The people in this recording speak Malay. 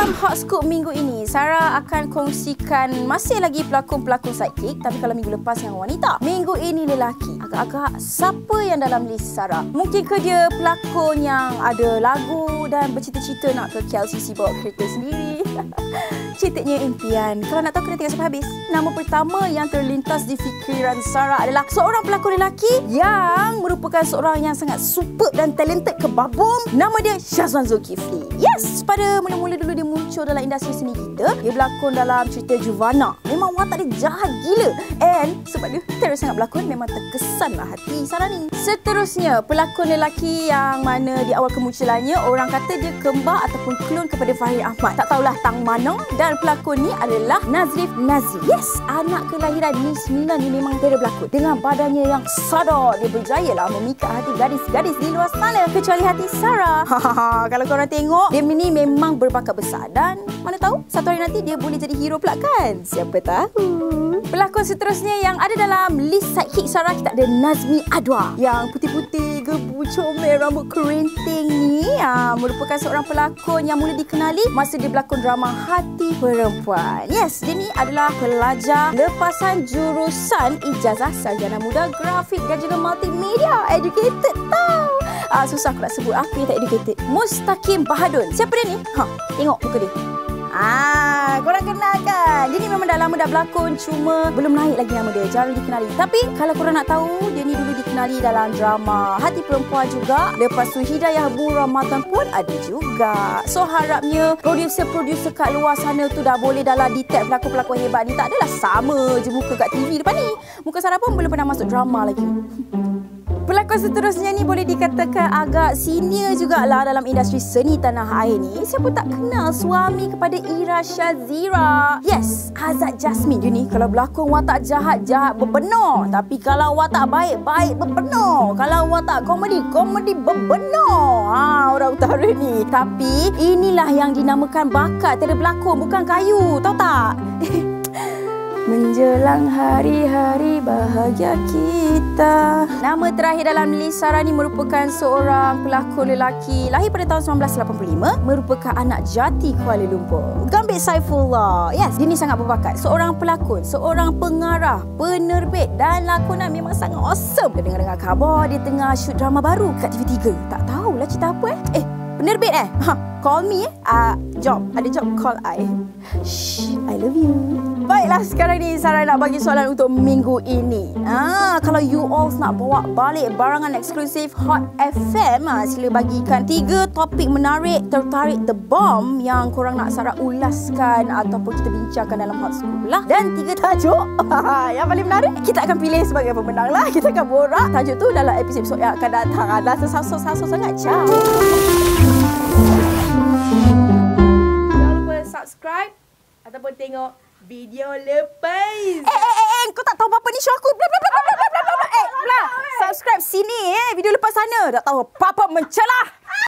Dalam Hot Scoop minggu ini, Sarah akan kongsikan masih lagi pelakon-pelakon sidekick, tapi kalau minggu lepas yang wanita. Minggu ini lelaki. Agak-agak siapa yang dalam list Sarah? Mungkin ke dia pelakon yang ada lagu dan bercita-cita nak ke KLCC bawa kereta sendiri. Ceritanya impian. Kalau nak tahu kena tengok sampai habis. Nama pertama yang terlintas di fikiran Sarah adalah seorang pelakon lelaki yang merupakan seorang yang sangat superb dan talented kebabum. Nama dia Shazwan Zulkifli. Yes, pada mula-mula dulu dia muncul dalam industri seni kita. Dia berlakon dalam cerita Juvana. Memang watak dia jahat gila. And sebab dia terus sangat berlakon, memang terkesanlah hati Sarah ni. Seterusnya, pelakon lelaki yang mana di awal kemunculannya orang kata dia kembar ataupun klon kepada Fahir Ahmad. Tak tahulah tang mana. Dan pelakon ni adalah Nazrif Nazri. Yes, anak kelahiran Ni 9 ni memang dia berlakon. Dengan badannya yang sadar, dia berjaya lah memikat hati gadis-gadis di luar sana. Kecuali hati Sarah. Kalau korang tengok, dia ni memang berbakat besar. Dan mana tahu, satu hari nanti dia boleh jadi hero pula kan? Siapa tahu. Pelakon seterusnya yang ada dalam list sidekick Sarah, kita ada Nazmi Adwa. Yang putih-putih, gebu, comel, rambut kerinting ni merupakan seorang pelakon yang mula dikenali masa dia berlakon drama Hati Perempuan. Yes, dia ni adalah pelajar lepasan jurusan ijazah sarjana muda grafik dan juga multimedia. Educated tau. Susah aku nak sebut apa yang tak educated. Mustaqim Bahadun. Siapa dia ni? Tengok muka dia. Korang kenal kan? Dia ni memang dah lama dah berlakon, cuma belum naik lagi nama dia, jarang dikenali. Tapi kalau korang nak tahu, dia ni dulu dikenali dalam drama Hati Perempuan juga. Lepas tu Hidayah Bu Ramadan pun ada juga. So harapnya producer-producer kat luar sana tu dah boleh dalam detect pelakon-pelakon hebat ni. Tak adalah sama je muka kat TV depan ni. Muka Sarah pun belum pernah masuk drama lagi. Pelakon seterusnya ni boleh dikatakan agak senior jugalah dalam industri seni tanah air ni. Siapa tak kenal suami kepada Ira Shazira? Yes, Azad Jasmine. Dia ni kalau berlakon watak jahat, jahat berbenar. Tapi kalau watak baik, baik berbenar. Kalau watak komedi, komedi berbenar. Orang utara ni. Tapi inilah yang dinamakan bakat tiada berlakon, bukan kayu. Tahu tak? Menjelang hari-hari bahagia kita. Nama terakhir dalam list Sarah ni merupakan seorang pelakon lelaki lahir pada tahun 1985, merupakan anak jati Kuala Lumpur. Gambit Saifullah. Yes, dia ni sangat berbakat. Seorang pelakon, seorang pengarah, penerbit dan lakonan memang sangat awesome. Dia dengar-dengar khabar dia tengah shoot drama baru kat TV3. Tak tahulah cerita apa penerbit call me job. Ada job call I. Shh, I love you. Baiklah, sekarang ni Sarah nak bagi soalan untuk minggu ini. Kalau you all nak bawa balik barangan eksklusif Hot FM, sila bagikan 3 topik menarik tertarik The Bomb yang korang nak Sarah ulaskan ataupun kita bincangkan dalam Hot Scoop lah. Dan 3 tajuk yang paling menarik kita akan pilih sebagai pemenang lah. Kita akan borak tajuk tu dalam episod yang akan datang. Dah sesasar sangat. Ciao. Jangan lupa subscribe ataupun tengok video lepas. Kau tak tahu apa-apa ni show aku. Subscribe sini video lepas sana. Tak tahu apa-apa mencelah.